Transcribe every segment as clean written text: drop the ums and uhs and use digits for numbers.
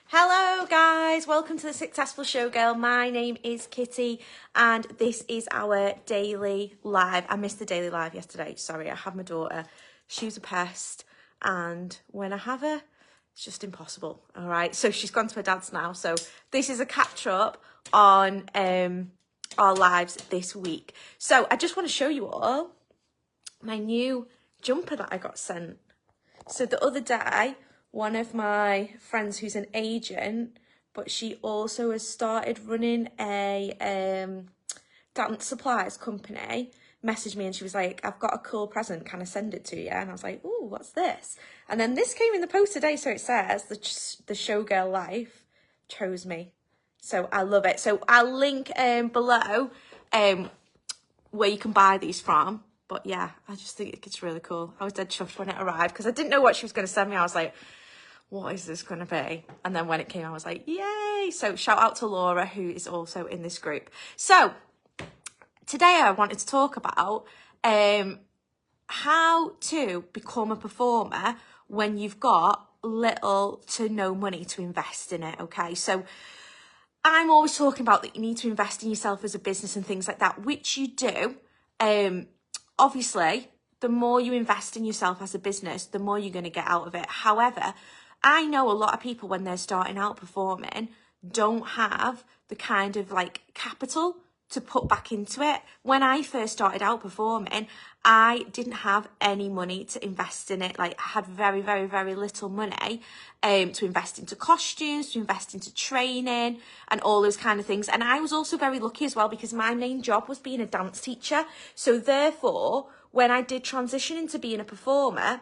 Hello guys, welcome to the Successful Showgirl. My name is Kitty and this is our daily live. I missed the daily live yesterday, sorry. I had my daughter, she was a pest, and when I have her, it's just impossible. All right, so she's gone to her dad's now. So this is a catch up on our lives this week. So I just want to show you all my new jumper that I got sent. So the other day, one of my friends who's an agent, but she also has started running a dance supplies company, messaged me and she was like, I've got a cool present, can I send it to you? And I was like, ooh, what's this? And then this came in the post today, so it says the Showgirl Life chose me. So I love it. So I'll link below where you can buy these from. But yeah, I just think it's really cool. I was dead chuffed when it arrived because I didn't know what she was going to send me. I was like, what is this going to be? And then when it came, I was like, yay. So shout out to Laura, who is also in this group. So today I wanted to talk about how to become a performer when you've got little to no money to invest in it, okay? So I'm always talking about that you need to invest in yourself as a business and things like that, which you do. Obviously, the more you invest in yourself as a business, the more you're going to get out of it. However, I know a lot of people when they're starting out performing don't have the kind of like capital to put back into it. When I first started out performing, I didn't have any money to invest in it. Like I had very, very, very little money to invest into costumes, to invest into training and all those kind of things. And I was also very lucky as well because my main job was being a dance teacher. So therefore, when I did transition into being a performer,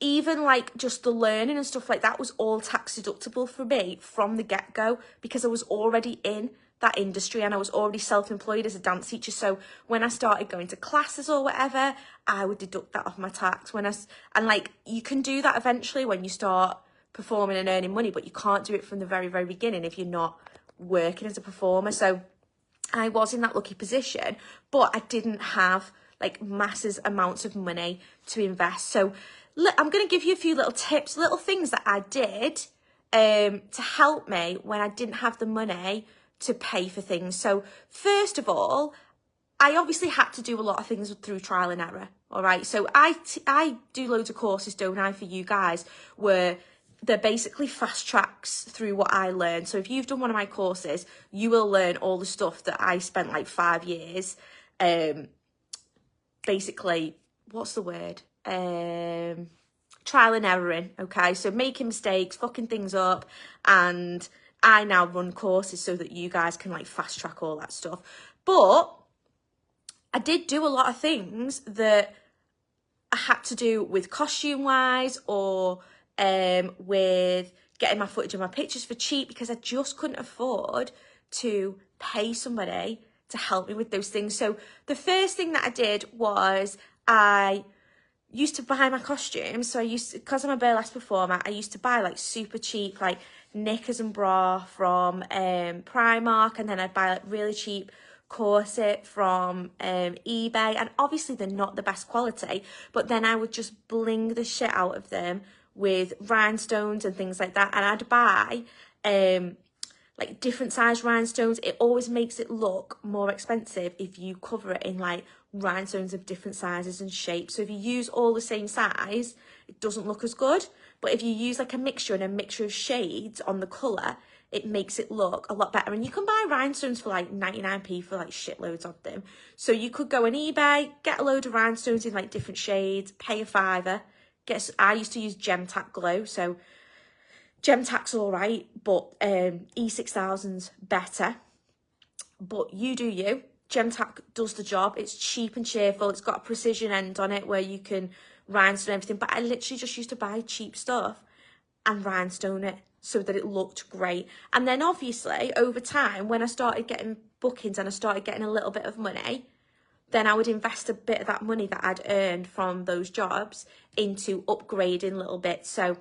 even like just the learning and stuff like that was all tax deductible for me from the get-go because I was already in that industry and I was already self-employed as a dance teacher. So when I started going to classes or whatever, I would deduct that off my tax. And like you can do that eventually when you start performing and earning money, but you can't do it from the very, very beginning if you're not working as a performer. So I was in that lucky position, but I didn't have like massive amounts of money to invest. So I'm going to give you a few little tips, little things that I did to help me when I didn't have the money to pay for things. So first of all, I obviously had to do a lot of things through trial and error. All right. So I do loads of courses, don't I, for you guys, where they're basically fast tracks through what I learned. So if you've done one of my courses, you will learn all the stuff that I spent like 5 years, basically, what's the word? Trial and error in, okay? So making mistakes, fucking things up, and I now run courses so that you guys can like fast track all that stuff. But I did do a lot of things that I had to do with costume wise or with getting my footage and my pictures for cheap because I just couldn't afford to pay somebody to help me with those things. So the first thing that I did was I used to buy my costumes. So because I'm a burlesque performer, I used to buy like super cheap like knickers and bra from Primark, and then I'd buy like really cheap corset from eBay, and obviously they're not the best quality, but then I would just bling the shit out of them with rhinestones and things like that, and I'd buy like different size rhinestones. It always makes it look more expensive if you cover it in like rhinestones of different sizes and shapes. So if you use all the same size, it doesn't look as good. But if you use like a mixture and a mixture of shades on the colour, it makes it look a lot better. And you can buy rhinestones for like 99p for like shitloads of them. So you could go on eBay, get a load of rhinestones in like different shades, pay a £5. I used to use Gem Tack glue, so Gem Tack's all right, but E6000's better. But you do you. Gem Tack does the job. It's cheap and cheerful. It's got a precision end on it where you can rhinestone everything. But I literally just used to buy cheap stuff and rhinestone it so that it looked great. And then obviously over time, when I started getting bookings and I started getting a little bit of money, then I would invest a bit of that money that I'd earned from those jobs into upgrading little bits. So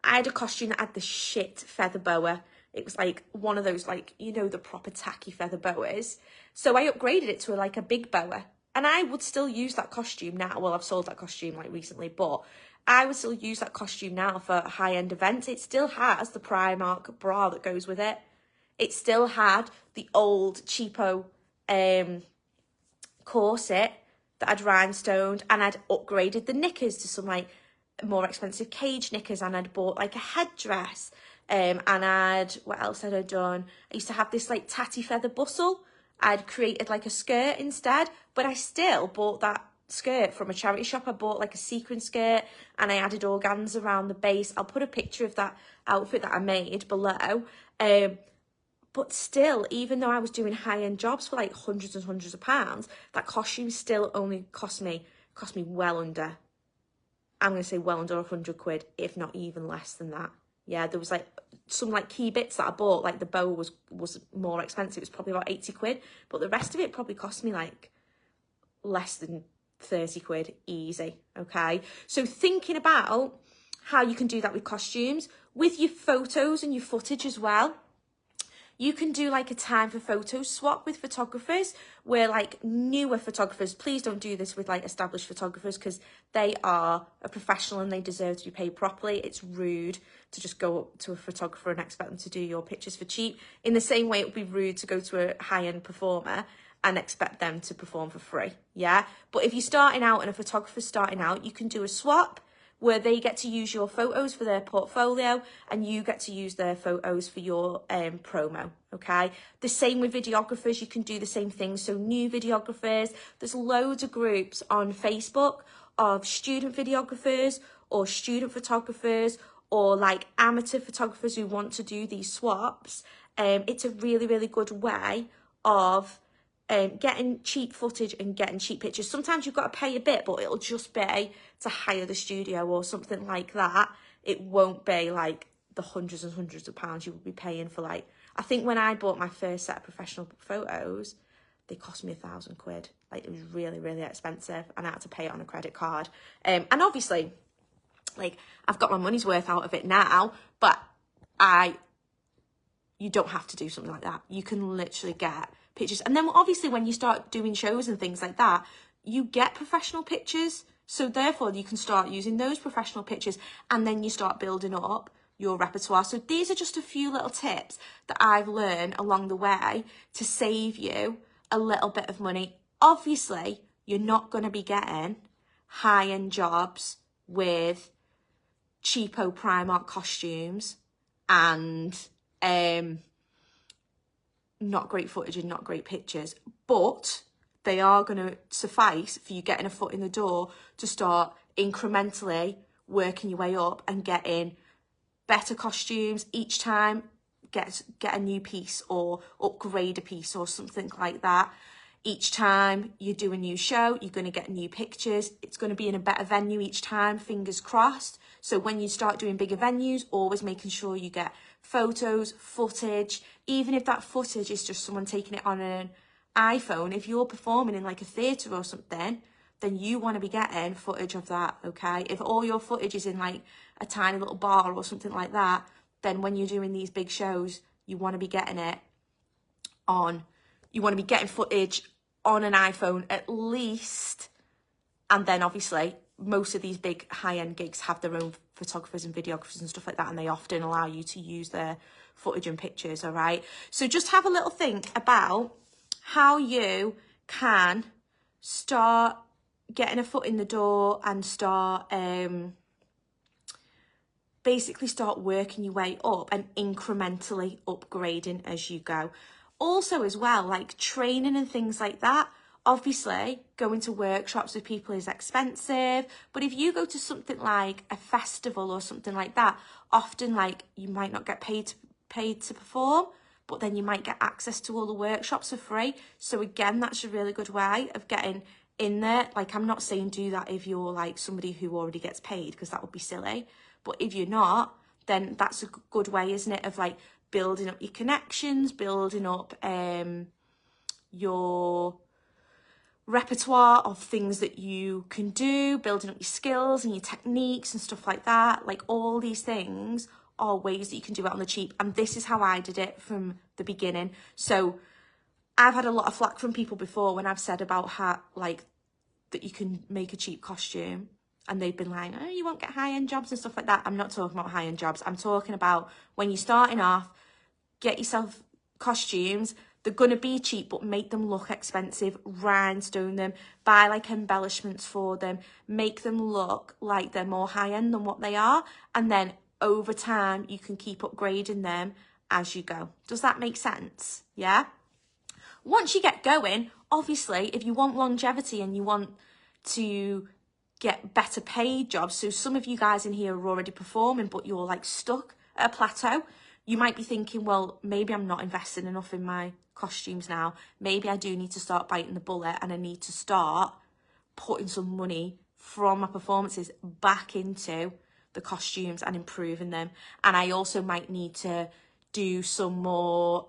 I had a costume that had the shit feather boa. It was like one of those, like, you know, the proper tacky feather boas. So I upgraded it to like a big boa. And I would still use that costume now. Well, I've sold that costume like recently, but I would still use that costume now for high-end events. It still has the Primark bra that goes with it. It still had the old cheapo corset that I'd rhinestoned, and I'd upgraded the knickers to some like more expensive cage knickers, and I'd bought like a headdress, and what else had I done? I used to have this like tatty feather bustle. I'd created like a skirt instead, but I still bought that skirt from a charity shop. I bought like a sequin skirt, and I added organza around the base. I'll put a picture of that outfit that I made below. But still, even though I was doing high-end jobs for like hundreds and hundreds of pounds, that costume still only cost me well under, I'm going to say well under 100 quid, if not even less than that. Yeah, there was like some like key bits that I bought, like the bow was more expensive. It was probably about 80 quid, but the rest of it probably cost me like less than 30 quid easy, okay? So thinking about how you can do that with costumes, with your photos and your footage as well. You can do like a time for photos swap with photographers, where like newer photographers, please don't do this with like established photographers, because they are a professional and they deserve to be paid properly. It's rude to just go up to a photographer and expect them to do your pictures for cheap. In the same way, it would be rude to go to a high-end performer and expect them to perform for free, yeah? But if you're starting out and a photographer's starting out, you can do a swap where they get to use your photos for their portfolio and you get to use their photos for your promo, okay? The same with videographers, you can do the same thing. So new videographers, there's loads of groups on Facebook of student videographers or student photographers or like amateur photographers who want to do these swaps. It's a really, really good way of getting cheap footage and getting cheap pictures. Sometimes you've got to pay a bit, but it'll just be to hire the studio or something like that. It won't be like the hundreds and hundreds of pounds you would be paying for like, I think when I bought my first set of professional photos, they cost me 1,000 quid. Like it was really, really expensive and I had to pay it on a credit card. And obviously, like I've got my money's worth out of it now, but you don't have to do something like that. You can literally get pictures. And then obviously when you start doing shows and things like that, you get professional pictures. So therefore you can start using those professional pictures and then you start building up your repertoire. So these are just a few little tips that I've learned along the way to save you a little bit of money. Obviously, you're not going to be getting high-end jobs with cheapo Primark costumes and not great footage and not great pictures, but they are going to suffice for you getting a foot in the door to start incrementally working your way up and getting better costumes each time. Get a new piece or upgrade a piece or something like that. Each time you do a new show, you're going to get new pictures. It's going to be in a better venue each time, fingers crossed. So when you start doing bigger venues, always making sure you get photos, footage, even if that footage is just someone taking it on an iPhone. If you're performing in like a theatre or something, then you want to be getting footage of that, okay? If all your footage is in like a tiny little bar or something like that, then when you're doing these big shows, you want to be getting it on, you want to be getting footage on an iPhone at least. And then obviously most of these big high-end gigs have their own photographers and videographers and stuff like that, and they often allow you to use their footage and pictures, all right? So just have a little think about how you can start getting a foot in the door and start basically start working your way up and incrementally upgrading as you go. Also as well, like training and things like that. Obviously, going to workshops with people is expensive, but if you go to something like a festival or something like that, often like you might not get paid to perform, but then you might get access to all the workshops for free. So again, that's a really good way of getting in there. Like, I'm not saying do that if you're like somebody who already gets paid, because that would be silly. But if you're not, then that's a good way, isn't it, of like building up your connections, building up your repertoire of things that you can do, building up your skills and your techniques and stuff like that. Like all these things are ways that you can do it on the cheap. And this is how I did it from the beginning. So I've had a lot of flack from people before when I've said about how like that you can make a cheap costume. and they've been like, oh, you won't get high-end jobs and stuff like that. I'm not talking about high-end jobs. I'm talking about when you're starting off, get yourself costumes. They're going to be cheap, but make them look expensive. Rhinestone them. Buy like embellishments for them. Make them look like they're more high-end than what they are. And then over time, you can keep upgrading them as you go. Does that make sense? Yeah? Once you get going, obviously, if you want longevity and you want to get better paid jobs, so some of you guys in here are already performing, but you're like stuck at a plateau, you might be thinking, well, maybe I'm not investing enough in my costumes now. Maybe I do need to start biting the bullet, and I need to start putting some money from my performances back into the costumes and improving them. And I also might need to do some more,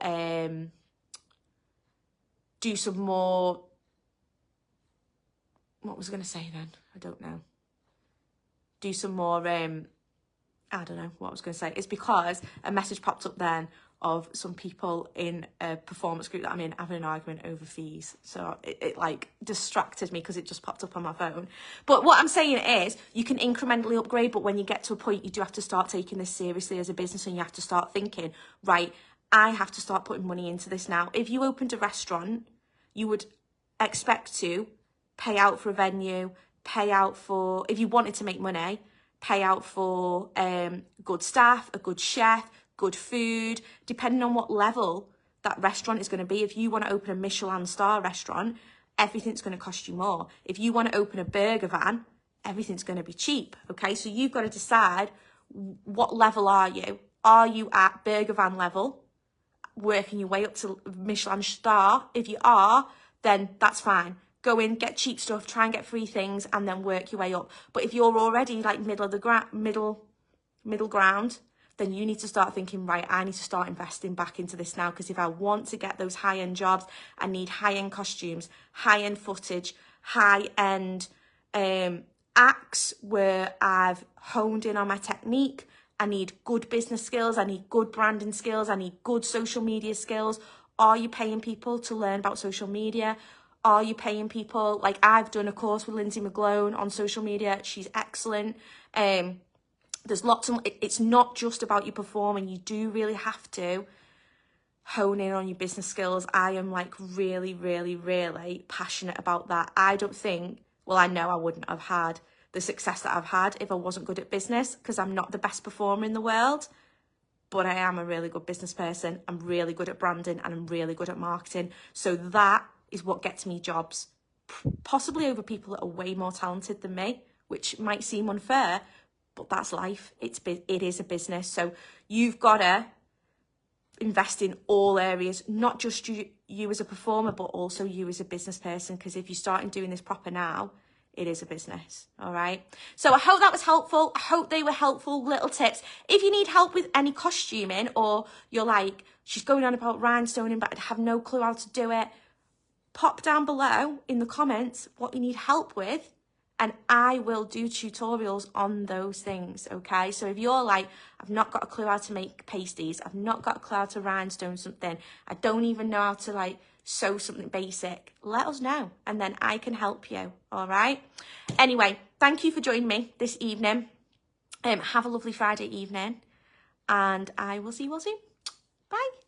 what was I going to say then? I don't know. Do some more, I don't know what I was going to say. It's because a message popped up then of some people in a performance group that I'm in having an argument over fees. So it like distracted me because it just popped up on my phone. But what I'm saying is you can incrementally upgrade, but when you get to a point, you do have to start taking this seriously as a business, and you have to start thinking, right, I have to start putting money into this now. If you opened a restaurant, you would expect to pay out for a venue, pay out for, if you wanted to make money, pay out for good staff, a good chef, good food, depending on what level that restaurant is going to be. If you want to open a Michelin star restaurant, everything's going to cost you more. If you want to open a burger van, everything's going to be cheap, okay? So you've got to decide, what level are you? Are you at burger van level, working your way up to Michelin star? If you are, then that's fine. Go in, get cheap stuff, try and get free things, and then work your way up. But if you're already like middle ground, then you need to start thinking, right, I need to start investing back into this now, because if I want to get those high-end jobs, I need high-end costumes, high-end footage, high-end acts where I've honed in on my technique. I need good business skills, I need good branding skills, I need good social media skills. Are you paying people to learn about social media? Are you paying people? Like, I've done a course with Lindsay McGlone on social media. She's excellent. There's lots of, it's not just about you performing. You do really have to hone in on your business skills. I am like really, really, really passionate about that. I don't think, well, I know I wouldn't have had the success that I've had if I wasn't good at business, because I'm not the best performer in the world, but I am a really good business person. I'm really good at branding, and I'm really good at marketing. So that is what gets me jobs, possibly over people that are way more talented than me, which might seem unfair, but that's life. It is a business. So you've got to invest in all areas, not just you as a performer, but also you as a business person, because if you're starting doing this proper now, it is a business. All right. So I hope that was helpful. I hope they were helpful little tips. If you need help with any costuming, or you're like, she's going on about rhinestoning, but I have no clue how to do it, pop down below in the comments what you need help with, and I will do tutorials on those things, okay? So if you're like, I've not got a clue how to make pasties, I've not got a clue how to rhinestone something, I don't even know how to like sew something basic, let us know, and then I can help you, all right? Anyway, thank you for joining me this evening. Have a lovely Friday evening, and I will see you all soon. Bye.